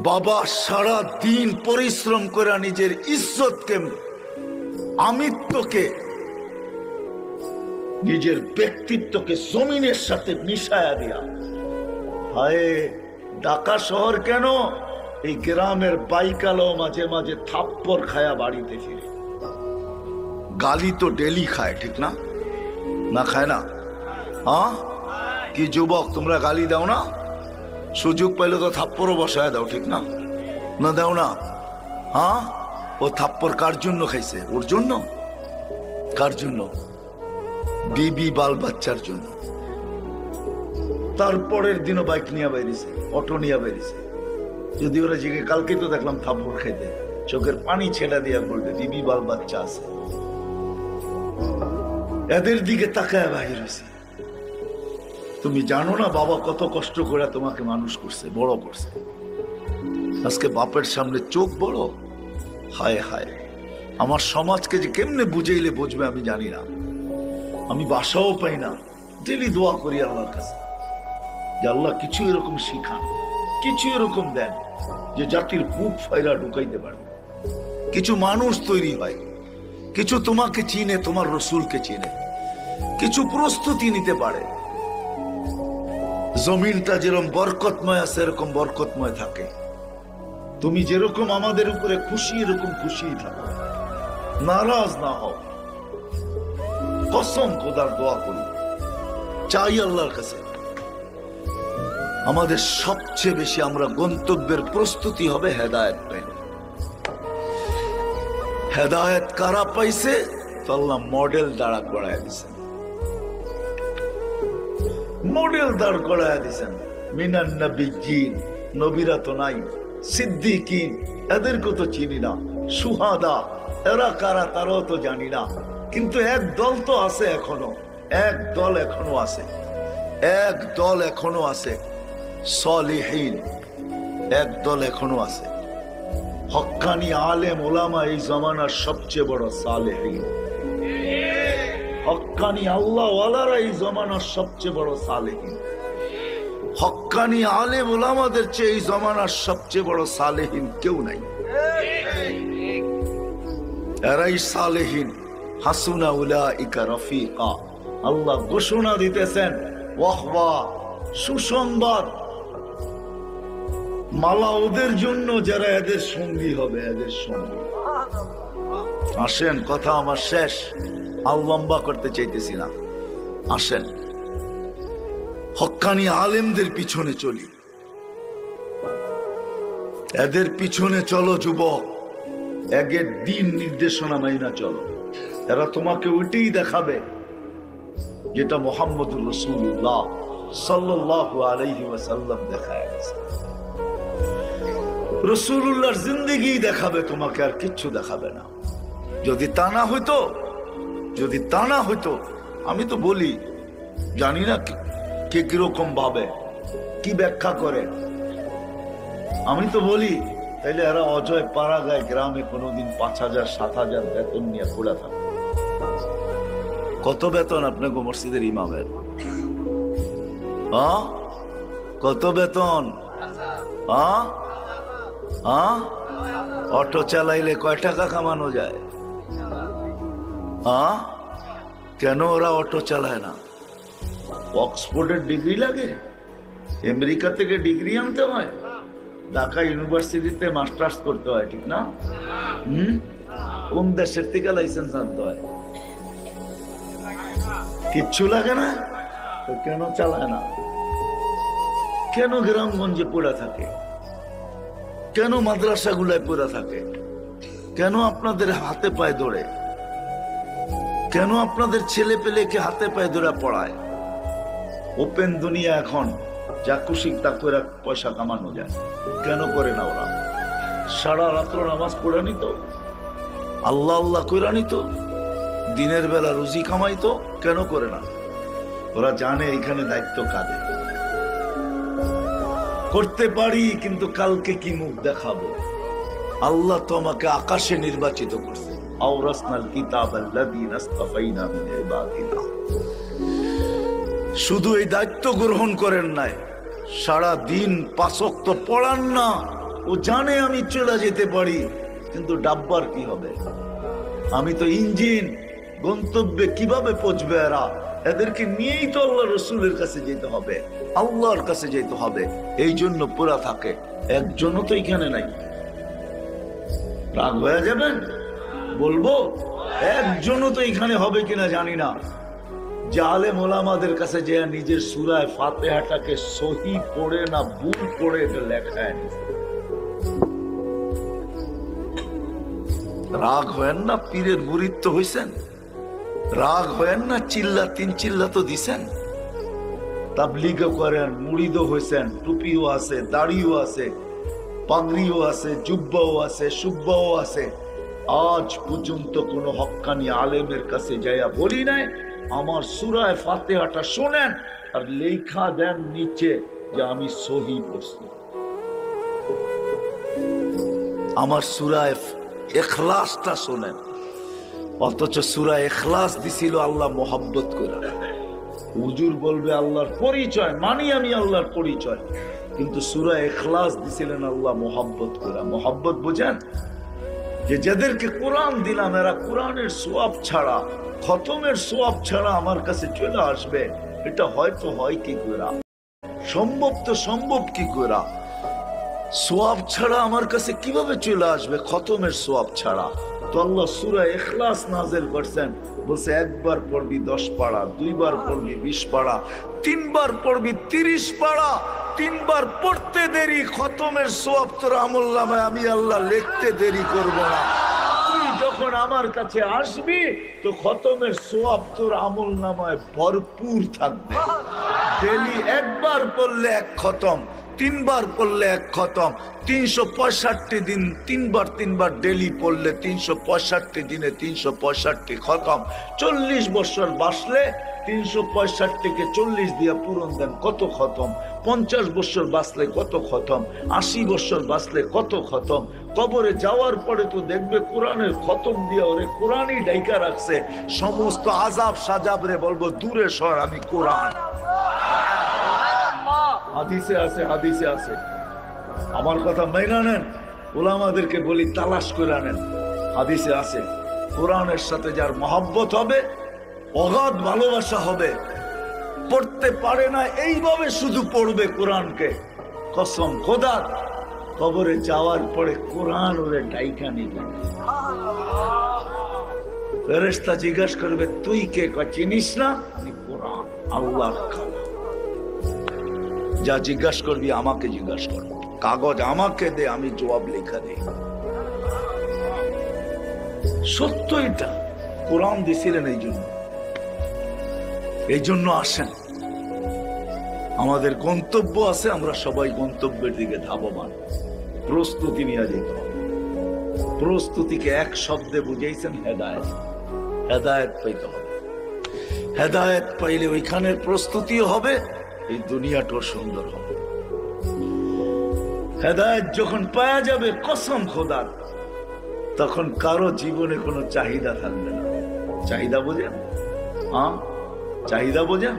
বাবা সারা দিন পরিশ্রম করে নিজের ইজ্জতকে, আমিত্বকে, নিজের ব্যক্তিত্বকে জমিনের সাথে মিশায়া দিয়া, হায় ঢাকা শহর কেন, এই গ্রামের বাইকালো মাঝে মাঝে থাপ্পড় খায়া বাড়িতে ফিরে। গালি তো ডেলি খায়, ঠিক না? না খায় না? হ্যাঁ, কি যুবক তোমরা গালি দাও না? সুযোগ পাইলে তো থাপ্পড়ও বসায় দাও, ঠিক না? না দাও না? হ্যাঁ, ও থাপ্পড় কার জন্য খাইছে? ওর জন্য? কার জন্য? বিবি বাল বাচ্চার জন্য। তারপরের দিনও বাইক নিয়ে বাইরেছে, অটো নিয়ে বাইরেছে। যদি ওরা জিগে কালকে তো দেখলাম থাপ্পড় খাইতে, চোখের পানি ছেড়া দিয়া বলবে বিবি বাল বাচ্চা আছে, এদের দিকে তাকায় বাহির হয়েছে। তুমি জানো না বাবা কত কষ্ট করে তোমাকে মানুষ করছে, বড় করছে। আজকে বাপের সামনে চোখ বড়, হায় হায়। আমার সমাজকে যে কেমনে বুঝাইলে বুঝবে আমি জানি না। আমি বাসাও পাই না, ডেলি দোয়া করি আল্লাহর কাছে যে আল্লাহ কিছু এরকম শিখান, কিছু এরকম দেন যে জাতির বুক ফাইরা ঢুকাইতে পারবে। কিছু মানুষ তৈরি হয়, কিছু তোমাকে চিনে, তোমার রসুলকে চিনে, কিছু প্রস্তুতি নিতে পারে। জমিনটা যেরকম বরকতময় আছে এরকম বরকতময় থাকে। তুমি যেরকম আমাদের উপরে খুশি এরকম খুশি থাকো, নারাজ না হও। কসম খোদার দোয়া করি, চাই আল্লাহর কাছে আমাদের সবচেয়ে বেশি আমরা গন্তব্যের প্রস্তুতি হবে হেদায়েত পাইলে। হেদায়েত কারা পাইছে? তো আল্লাহ মডেল দাঁড়া করায় দিছেন, মডেল দাঁড় করায় দিছেন। মিনান নবিয়্যিন, নবীরা তো নাই। সিদ্দিকিন, এদেরকে তো চিনি না। শুহাদা, এরা কারা তারাও তো জানি না। কিন্তু এক দল তো আছে এখনো, এক দল এখনো আছে, এক দল এখনো আছে। সলিহিন, এক দল এখনো আছে। হক্কানি আলেম ওলামা এই জমানার সবচেয়ে বড় সালেহিন। হক্কানি আল্লাহ ওয়ালারা এই জমানার সবচেয়ে বড় সালেহিন। হক্কানি আলেম ওলামাদের চেয়ে এই জমানার সবচেয়ে বড় সালেহিন কেউ নাই। এরাই সালেহিন। হাসুনা উলাইকা রফিকা। আল্লাহ ঘোষণা দিতেছেন, ওয়াহওয়া, সুসংবাদ, মালা ওদের জন্য যারা এদের সঙ্গী হবে, এদের সঙ্গী। আসেন, কথা আমার শেষ, আর লম্বা করতে চাইতেছি না। আসেন, হক্কানি আলেমদের পিছনে চলি, এদের পিছনে চলো যুবক। একের দিন নির্দেশনা মাইনা চলো। এরা তোমাকে ওইটাই দেখাবে যেটা মুহাম্মদুর রাসূলুল্লাহ সাল্লাল্লাহু আলাইহি ওয়াসাল্লাম দেখায় গেছে। রাসূলুল্লাহর জিন্দেগি দেখাবে তোমাকে, আর কিচ্ছু দেখাবে না। যদি তা না হইতো, যদি তা না হইতো, আমি তো বলি, জানি না কে কিরকম ভাবে, কি ব্যাখ্যা করে। আমি তো বলি, তাইলে এরা অজয় পাড়াগায় গ্রামে কোনোদিন 5,000 7,000 বেতন নিয়ে খোলা থাকে। কত বেতন আপনাকে মসজিদের ইমামের? হ্যাঁ, কত বেতন? হ্যাঁ, হ্যাঁ, অটো চালাইলে কয় টাকা কামানো যায়? হ্যাঁ, কেন ওরা অটো চালায় না? অক্সফোর্ডের ডিগ্রি লাগে, আমেরিকা থেকে ডিগ্রি আনতে হয়, ঢাকা ইউনিভার্সিটিতে মাস্টার্স করতে হয়, ঠিক না? কোন দেশের থেকে লাইসেন্স আনতে হয়? কিচ্ছু লাগে না, তো কেন চালায় না? কেন গ্রামগঞ্জে পড়ে থাকে? কেন মাদ্রাসা গুলায় পড়ে থাকে? কেন আপনাদের হাতে পায়ে ধরে? কেন আপনাদের ছেলে পেলেকে হাতে পায়ে ধরে পড়ায়? ওপেন দুনিয়া এখন, যা খুশি তা করে পয়সা কামানো যায়। কেন করে না ওরা? সারা রাত্র নামাজ পড়ে নিত, আল্লাহ আল্লাহ করে নিত, দিনের বেলা রুজি কামাইতো। কেন করে না? ওরা জানে এখানে দায়িত্ব কাঁদে। করতে পারি, কিন্তু কালকে কি মুখ দেখাবো? আল্লাহ তো আমাকে আকাশে নির্বাচিত করছে। আওরাসনাল কিতাবাল্লাযীনা ইসতাফাইনা মিন ইবাদিনা। শুধু এই দায়িত্ব গ্রহণ করেন নাই, সারা দিন 5 ওয়াক্ত পড়ান না, ও জানে আমি চলে যেতে পারি, কিন্তু ডাব্বার কি হবে? আমি তো ইঞ্জিন, গন্তব্যে কিভাবে পৌঁছবে এরা? এদেরকে নিয়েই তো আল্লাহ রসুলের কাছে যেতে হবে, আল্লাহর কাছে যেতে হবে। এই জন্য পুরা থাকে। একজনও তো এখানে নাই। রাগ হয়ে যাবেন বলবো, একজনও তো এখানে হবে কিনা জানি না, যে আলেম ওলামাদের কাছে যে নিজের সূরা ফাতিহাটাকে সহি পড়ে না ভুল পড়ে এটা লেখায়। রাগ হয়েন না, পীরের মুরিদ তো হইছেন। রাগ হয়েন না, চিল্লা তিন চিল্লা তো দিছেন। তাবলীগও করেন, মুরিদও হয়েছেন, টুপিও আছে, দাড়িও আছে, পাগড়িও আছে, জুব্বাও আছে, সুব্বাও আছে। আজ পর্যন্ত কোন হক্কানি আলেমের কাছে যাইয়া বলি নাই আমার সূরা ফাতিহাটা শোনেন আর লেখা দেন নিচে যে আমি সহি পড়ছি। আমার সূরা ইখলাসটা শোনেন। অথচ সূরা ইখলাস দিছিল আল্লাহ মোহাব্বত করে। হুজুর বলবে আল্লাহর পরিচয়, মানি আমি আল্লাহর পরিচয়, কিন্তু সূরা ইখলাস দিছিলেন আল্লাহ মোহাব্বত করে। মোহাব্বত বুঝেন? যে যাদেরকে কোরআন দিলাম এরা কোরআনের সওয়াব ছাড়া, খতমের সওয়াব ছাড়া আমার কাছে চলে আসবে, এটা হয়তো হয় কি করে? সম্ভব তো সম্ভব কি করে? সওয়াব ছাড়া আমার কাছে কিভাবে চলে আসবে খতমের সওয়াব ছাড়া? তো আল্লাহ সূরা ইখলাস নাযিল করছেন, বলছে একবার পড়বি 10 পারা, দুইবার পড়বি 20 পারা, তিনবার পড়বি 30 পারা। তিনবার পড়তে দেরি, খতমের সওয়াব তোর আমলনামায় আমি আল্লাহ লিখতে দেরি করব না। তুই যখন আমার কাছে আসবি তো খতমের সওয়াব তোর আমলনামায় ভরপুর থাকবে। ডেলি একবার পড়লে এক খতম, তিনবার পড়লে এক খতম, 365 দিন তিনবার ডেলি পড়লে 365 দিনে 365 খতম। 40 বছর বাঁচলে 365-কে 40 দিয়ে পূরণ দেন, কত খতম? 50 বছর বাঁচলে কত খতম? 80 বছর বাঁচলে কত খতম? কবরে যাওয়ার পরে তো দেখবে কোরআনের খতম দিয়ে ওরে কোরআনই ডাইকা রাখছে। সমস্ত আজাব সাজাব রে বলবো দূরে সর, আমি কোরআন। হাদিসে আছে, হাদিসে আছে। আমার কথা মেনে নেন, উলামাদেরকে বলি তালাশ করে নেন। হাদিসে আছে কোরআনের সাথে যার মহব্বত হবে, অগাধ ভালোবাসা হবে, পড়তে পারে না এইভাবে শুধু পড়বে কোরআনকে, কসম খোদার কবরে যাওয়ার পরে কোরআন ওরে ডাইকা নিবে। ফেরেশতা জিজ্ঞাসা করবে তুই কে? চিনিস না? কোরআন, আল্লাহর কালাম। যা জিজ্ঞাসা করবি আমাকে জিজ্ঞাসা কর, কাগজ আমাকে দে, আমি জবাব লেখা দেই। সত্য এটা, কোরআন দিছিলেন এই জন্য আসেন। আমাদের গন্তব্য আছে, আমরা সবাই গন্তব্যের দিকে ধাবমান। প্রস্তুতি নিয়ে যেতে হবে। প্রস্তুতিকে এক শব্দে বুঝাইছেন হেদায়েত। হেদায়েত পাইতে হবে। হেদায়েত পাইলে ওইখানের প্রস্তুতিও হবে, এই দুনিয়াটাও সুন্দর হবে। হেদায়েত যখন পাওয়া যাবে কসম খোদার, তখন কারো জীবনে কোনো চাহিদা থাকবে না। চাহিদা বোঝেন? হ্যাঁ, চাহিদা বোঝেন?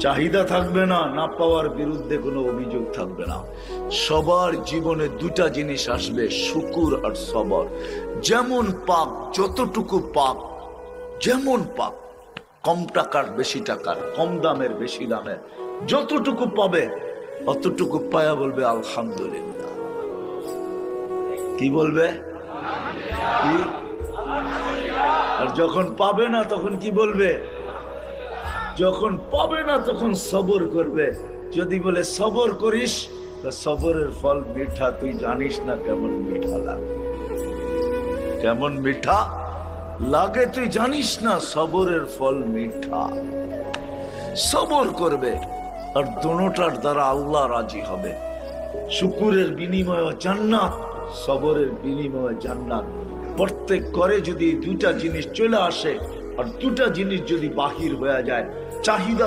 চাহিদা থাকবে না, না পাওয়ার বিরুদ্ধে কোনো অভিযোগ থাকবে না। সবার জীবনে দুটা জিনিস আসবে, শুকুর আর সবর। যেমন পাক, যতটুকু পাক, যেমন পাক, কম টাকার বেশি টাকার, কম দামের বেশি দামের, যতটুকু পাবে অতটুকু পায়া বলবে আলহামদুলিল্লাহ। কি বলবে? কি? আর যখন পাবে না তখন কি বলবে? যখন পাবে না তখন সবর করবে। যদি বলে সবর করিস, তো সবরের ফল মিঠা, তুই জানিস না কেমন মিঠা লাগে। কেমন মিঠা লাগে তুই জানিস না, সবরের ফল মিঠা। সবর করবে, আর দোনোটার দ্বারা আল্লাহ রাজি হবে। শুকুরের বিনিময়ে জান্নাত, সবরের বিনিময়ে জান্নাত। প্রত্যেক করে যদি দুটা জিনিস চলে আসে আর দুটা জিনিস যদি বাহির হয়ে যায়, চাহিদা